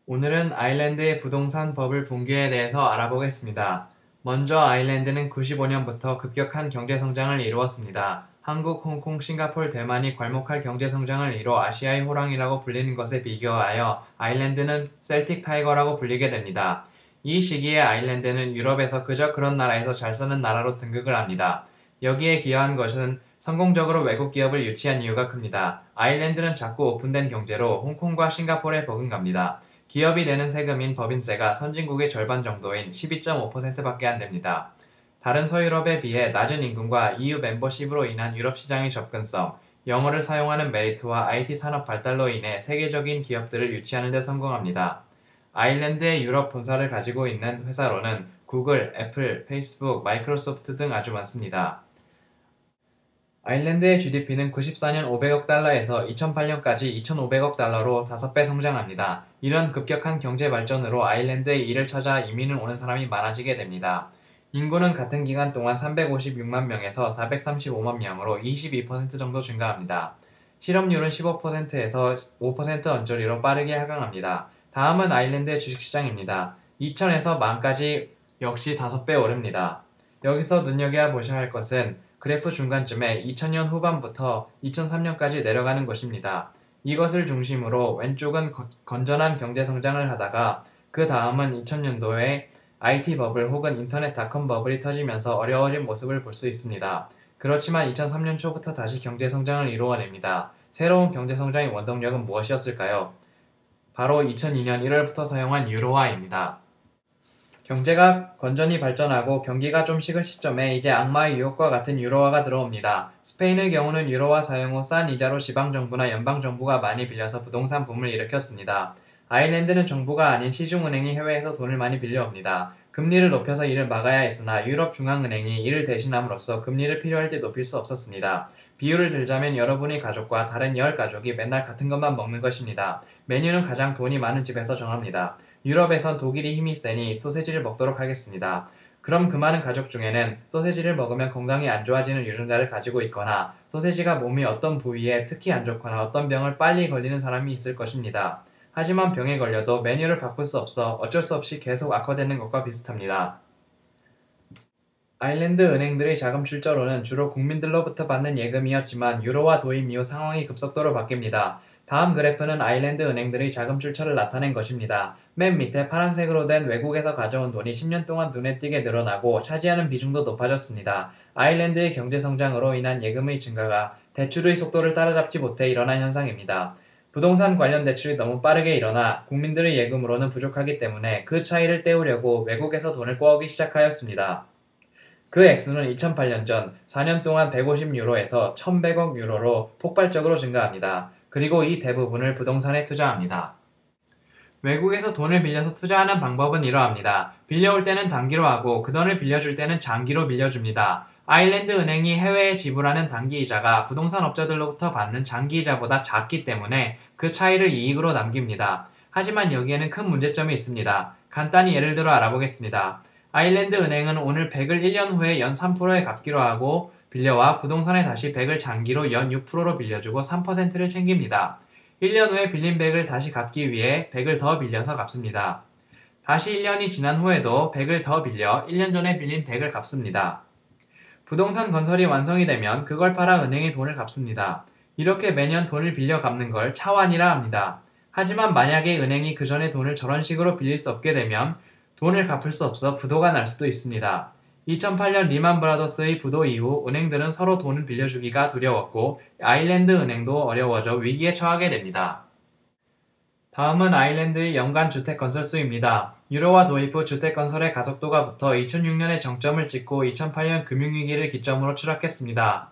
오늘은 아일랜드의 부동산 버블 붕괴에 대해서 알아보겠습니다. 먼저 아일랜드는 95년부터 급격한 경제 성장을 이루었습니다. 한국, 홍콩, 싱가포르, 대만이 괄목할 경제 성장을 이뤄 아시아의 호랑이라고 불리는 것에 비교하여 아일랜드는 셀틱 타이거라고 불리게 됩니다. 이 시기에 아일랜드는 유럽에서 그저 그런 나라에서 잘 사는 나라로 등극을 합니다. 여기에 기여한 것은 성공적으로 외국 기업을 유치한 이유가 큽니다. 아일랜드는 작고 오픈된 경제로 홍콩과 싱가포르에 버금갑니다. 기업이 내는 세금인 법인세가 선진국의 절반 정도인 12.5%밖에 안 됩니다. 다른 서유럽에 비해 낮은 임금과 EU 멤버십으로 인한 유럽 시장의 접근성, 영어를 사용하는 메리트와 IT 산업 발달로 인해 세계적인 기업들을 유치하는 데 성공합니다. 아일랜드의 유럽 본사를 가지고 있는 회사로는 구글, 애플, 페이스북, 마이크로소프트 등 아주 많습니다. 아일랜드의 GDP는 94년 500억 달러에서 2008년까지 2,500억 달러로 5배 성장합니다. 이런 급격한 경제 발전으로 아일랜드에 일을 찾아 이민을 오는 사람이 많아지게 됩니다. 인구는 같은 기간 동안 356만 명에서 435만 명으로 22% 정도 증가합니다. 실업률은 15%에서 5% 언저리로 빠르게 하강합니다. 다음은 아일랜드의 주식시장입니다. 2천에서 만까지 역시 5배 오릅니다. 여기서 눈여겨보셔야 할 것은 그래프 중간쯤에 2000년 후반부터 2003년까지 내려가는 것입니다. 이것을 중심으로 왼쪽은 건전한 경제 성장을 하다가 그 다음은 2000년도에 IT 버블 혹은 인터넷 닷컴 버블이 터지면서 어려워진 모습을 볼 수 있습니다. 그렇지만 2003년 초부터 다시 경제 성장을 이루어냅니다. 새로운 경제 성장의 원동력은 무엇이었을까요? 바로 2002년 1월부터 사용한 유로화입니다. 경제가 건전히 발전하고 경기가 좀 식을 시점에 이제 악마의 유혹과 같은 유로화가 들어옵니다. 스페인의 경우는 유로화 사용 후 싼 이자로 지방정부나 연방정부가 많이 빌려서 부동산 붐을 일으켰습니다. 아일랜드는 정부가 아닌 시중은행이 해외에서 돈을 많이 빌려옵니다. 금리를 높여서 이를 막아야 했으나 유럽중앙은행이 이를 대신함으로써 금리를 필요할 때 높일 수 없었습니다. 비유를 들자면 여러분의 가족과 다른 10가족이 맨날 같은 것만 먹는 것입니다. 메뉴는 가장 돈이 많은 집에서 정합니다. 유럽에선 독일이 힘이 세니 소세지를 먹도록 하겠습니다. 그럼 그 많은 가족 중에는 소세지를 먹으면 건강이 안 좋아지는 유전자를 가지고 있거나 소세지가 몸의 어떤 부위에 특히 안 좋거나 어떤 병을 빨리 걸리는 사람이 있을 것입니다. 하지만 병에 걸려도 메뉴를 바꿀 수 없어 어쩔 수 없이 계속 악화되는 것과 비슷합니다. 아일랜드 은행들의 자금 출처로는 주로 국민들로부터 받는 예금이었지만 유로화 도입 이후 상황이 급속도로 바뀝니다. 다음 그래프는 아일랜드 은행들의 자금 출처를 나타낸 것입니다. 맨 밑에 파란색으로 된 외국에서 가져온 돈이 10년 동안 눈에 띄게 늘어나고 차지하는 비중도 높아졌습니다. 아일랜드의 경제 성장으로 인한 예금의 증가가 대출의 속도를 따라잡지 못해 일어난 현상입니다. 부동산 관련 대출이 너무 빠르게 일어나 국민들의 예금으로는 부족하기 때문에 그 차이를 때우려고 외국에서 돈을 꼬아오기 시작하였습니다. 그 액수는 2008년 전 4년 동안 150유로에서 1100억 유로로 폭발적으로 증가합니다. 그리고 이 대부분을 부동산에 투자합니다. 외국에서 돈을 빌려서 투자하는 방법은 이러합니다. 빌려올 때는 단기로 하고 그 돈을 빌려줄 때는 장기로 빌려줍니다. 아일랜드 은행이 해외에 지불하는 단기 이자가 부동산 업자들로부터 받는 장기 이자보다 작기 때문에 그 차이를 이익으로 남깁니다. 하지만 여기에는 큰 문제점이 있습니다. 간단히 예를 들어 알아보겠습니다. 아일랜드 은행은 오늘 100을 1년 후에 연 3%에 갚기로 하고 빌려와 부동산에 다시 100을 장기로 연 6%로 빌려주고 3%를 챙깁니다. 1년 후에 빌린 100을 다시 갚기 위해 100을 더 빌려서 갚습니다. 다시 1년이 지난 후에도 100을 더 빌려 1년 전에 빌린 100을 갚습니다. 부동산 건설이 완성이 되면 그걸 팔아 은행에 돈을 갚습니다. 이렇게 매년 돈을 빌려 갚는 걸 차환이라 합니다. 하지만 만약에 은행이 그 전에 돈을 저런 식으로 빌릴 수 없게 되면 돈을 갚을 수 없어 부도가 날 수도 있습니다. 2008년 리만 브라더스의 부도 이후 은행들은 서로 돈을 빌려주기가 두려웠고 아일랜드 은행도 어려워져 위기에 처하게 됩니다. 다음은 아일랜드의 연간 주택 건설 수입니다. 유로화 도입 후 주택 건설의 가속도가 붙어 2006년에 정점을 찍고 2008년 금융위기를 기점으로 추락했습니다.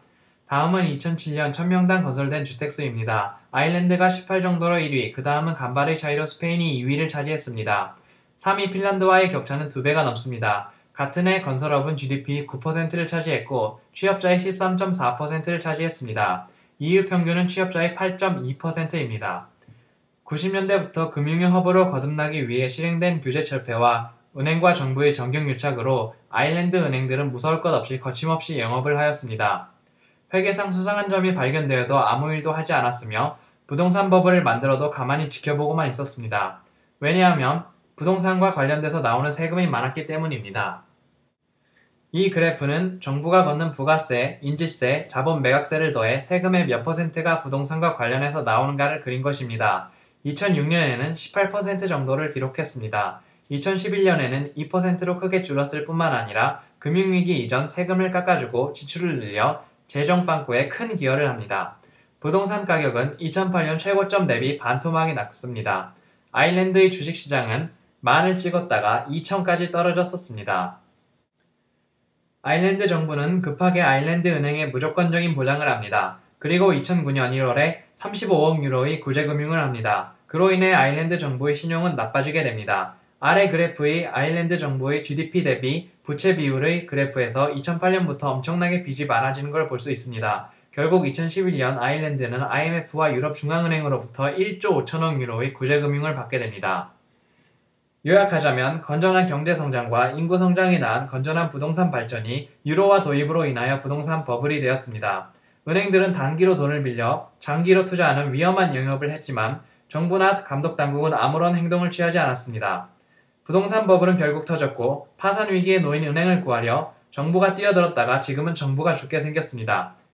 다음은 2007년 1000명당 건설된 주택 수입니다. 아일랜드가 18 정도로 1위, 그 다음은 간발의 차이로 스페인이 2위를 차지했습니다. 3위 핀란드와의 격차는 2배가 넘습니다. 같은 해 건설업은 GDP 9%를 차지했고 취업자의 13.4%를 차지했습니다. EU 평균은 취업자의 8.2%입니다. 90년대부터 금융의 허브로 거듭나기 위해 실행된 규제 철폐와 은행과 정부의 정경유착으로 아일랜드 은행들은 무서울 것 없이 거침없이 영업을 하였습니다. 회계상 수상한 점이 발견되어도 아무 일도 하지 않았으며 부동산 버블을 만들어도 가만히 지켜보고만 있었습니다. 왜냐하면 부동산과 관련돼서 나오는 세금이 많았기 때문입니다. 이 그래프는 정부가 걷는 부가세, 인지세, 자본 매각세를 더해 세금의 몇 퍼센트가 부동산과 관련해서 나오는가를 그린 것입니다. 2006년에는 18% 정도를 기록했습니다. 2011년에는 2%로 크게 줄었을 뿐만 아니라 금융위기 이전 세금을 깎아주고 지출을 늘려 재정빵꾸에 큰 기여를 합니다. 부동산 가격은 2008년 최고점 대비 반토막이 났습니다. 아일랜드의 주식시장은 만을 찍었다가 2천까지 떨어졌었습니다. 아일랜드 정부는 급하게 아일랜드 은행에 무조건적인 보장을 합니다. 그리고 2009년 1월에 35억 유로의 구제금융을 합니다. 그로 인해 아일랜드 정부의 신용은 나빠지게 됩니다. 아래 그래프의 아일랜드 정부의 GDP 대비 부채 비율의 그래프에서 2008년부터 엄청나게 빚이 많아지는 걸 볼 수 있습니다. 결국 2011년 아일랜드는 IMF와 유럽중앙은행으로부터 1조 5천억 유로의 구제금융을 받게 됩니다. 요약하자면 건전한 경제성장과 인구성장이 낳은 건전한 부동산 발전이 유로화 도입으로 인하여 부동산 버블이 되었습니다. 은행들은 단기로 돈을 빌려 장기로 투자하는 위험한 영업을 했지만 정부나 감독당국은 아무런 행동을 취하지 않았습니다. 부동산 버블은 결국 터졌고 파산 위기에 놓인 은행을 구하려 정부가 뛰어들었다가 지금은 정부가 죽게 생겼습니다.